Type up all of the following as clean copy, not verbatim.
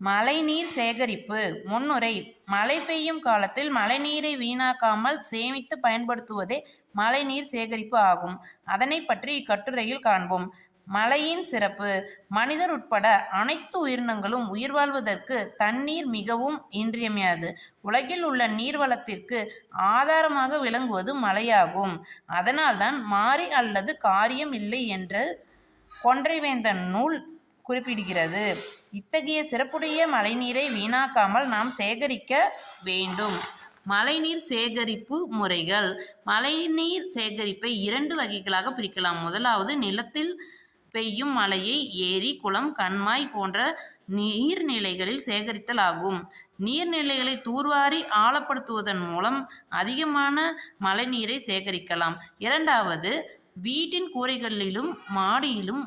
மழைநீர் சேகரிப்பு முன்னுரை. மழை பெய்யும் காலத்தில் மழைநீரை வீணாக்காமல் சேமித்து பயன்படுத்துவதே மழைநீர் சேகரிப்பு ஆகும். அதனை பற்றி இக்கட்டுரையில் காண்போம். மழையின் சிறப்பு. மனிதர் உட்பட அனைத்து உயிரினங்களும் உயிர் வாழ்வதற்கு தண்ணீர் மிகவும் இன்றியமையாது. உலகில் உள்ள நீர்வளத்திற்கு ஆதாரமாக விளங்குவது மழையாகும். அதனால்தான் மாறி அல்லது காரியம் இல்லை என்று கொன்றைவேந்தன் நூல் குறிப்பிடுகிறது. இத்தகைய சிறப்புடைய மழைநீரை வீணாக்காமல் நாம் சேகரிக்க வேண்டும். மழைநீர் சேகரிப்பு முறைகள். மழைநீர் சேகரிப்பை 2 வகைகளாக பிரிக்கலாம். முதலாவது, நிலத்தில் பெய்யும் மழையை ஏரி, குளம், கண்மாய் போன்ற நீர்நிலைகளில் சேகரித்தல் ஆகும். நீர்நிலைகளை தூர்வாரி ஆழப்படுத்துவதன் மூலம் அதிகமான மழைநீரை சேகரிக்கலாம். இரண்டாவது, வீட்டின் கூரைகளிலும் மாடியிலும்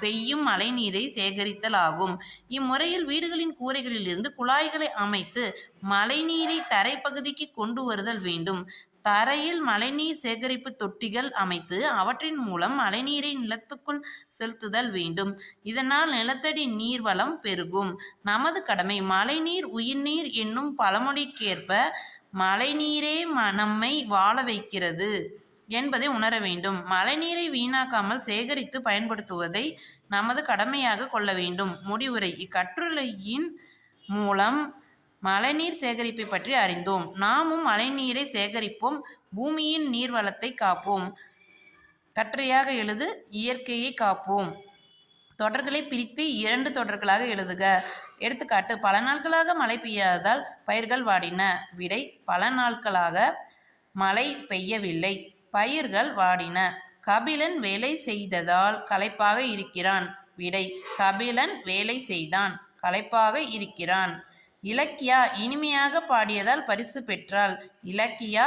பெய்யும் மழைநீரை சேகரித்தல் ஆகும். இம்முறையில் வீடுகளின் கூரைகளிலிருந்து குழாய்களை அமைத்து மழைநீரை தரைப்பகுதிக்கு கொண்டு வருதல் வேண்டும். தரையில் மழைநீர் சேகரிப்பு தொட்டிகள் அமைத்து அவற்றின் மூலம் மழைநீரை நிலத்துக்குள் செலுத்துதல் வேண்டும். இதனால் நிலத்தடி நீர்வளம் பெருகும். நமது கடமை. மழைநீர் உயிர்நீர் என்னும் பழமொழிக்கேற்ப மழைநீரே நம்மை வாழ வைக்கிறது என்பதை உணர வேண்டும். மழைநீரை வீணாக்காமல் சேகரித்து பயன்படுத்துவதை நமது கடமையாக கொள்ள வேண்டும். முடிவுரை. இக்கட்டுரையின் மூலம் மழைநீர் சேகரிப்பை பற்றி அறிந்தோம். நாமும் மழைநீரை சேகரிப்போம். பூமியின் நீர்வளத்தை காப்போம். கட்டுரையாக எழுது. இயற்கையை காப்போம். தொடர்களை பிரித்து 2 தொடர்களாக எழுதுக. எடுத்துக்காட்டு: பல நாட்களாக மழை பெய்யாததால் பயிர்கள் வாடின. விடை: பல நாட்களாக மழை பெய்யவில்லை, பயிர்கள் வாடின. கபிலன் வேலை செய்ததால் களைப்பாக இருக்கிறான். விடை: கபிலன் வேலை செய்தான், களைப்பாக இருக்கிறான். இலக்கியா இனிமையாக பாடியதால் பரிசு பெற்றாள். இலக்கியா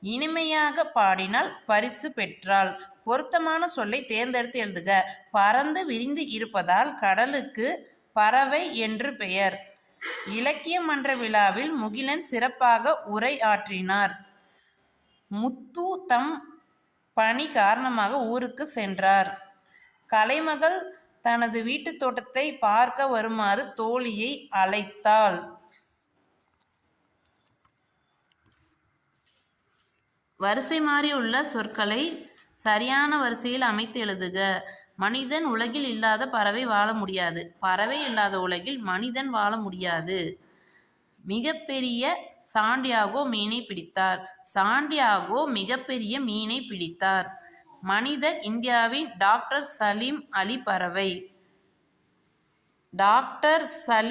இனிமையாக பாடினால் பரிசு பெற்றாள். பொருத்தமான சொல்லை தேர்ந்தெடுத்து எழுதுக. பறந்து விரிந்து இருப்பதால் கடலுக்கு பறவை என்று பெயர். இலக்கிய மன்ற விழாவில் முகிலன் சிறப்பாக உரை ஆற்றினார். முத்து தம் பணி காரணமாக ஊருக்கு சென்றார். கலைமகள் தனது வீட்டு தோட்டத்தை பார்க்க வருமாறு தோழியை அழைத்தாள். வரிசை மாறி உள்ள சொற்களை சரியான வரிசையில் அமைத்து எழுதுக. மனிதன் உலகில் இல்லாத பறவை வாழ முடியாது. பறவை இல்லாத உலகில் மனிதன் வாழ முடியாது. மிகப்பெரிய சாண்டியாகோ மீனை பிடித்தார். சாண்டியாகோ மிகப்பெரிய மீனை பிடித்தார். மனிதர் இந்தியாவின் டாக்டர் சலீம் அலி பறவை. டாக்டர் சலீம்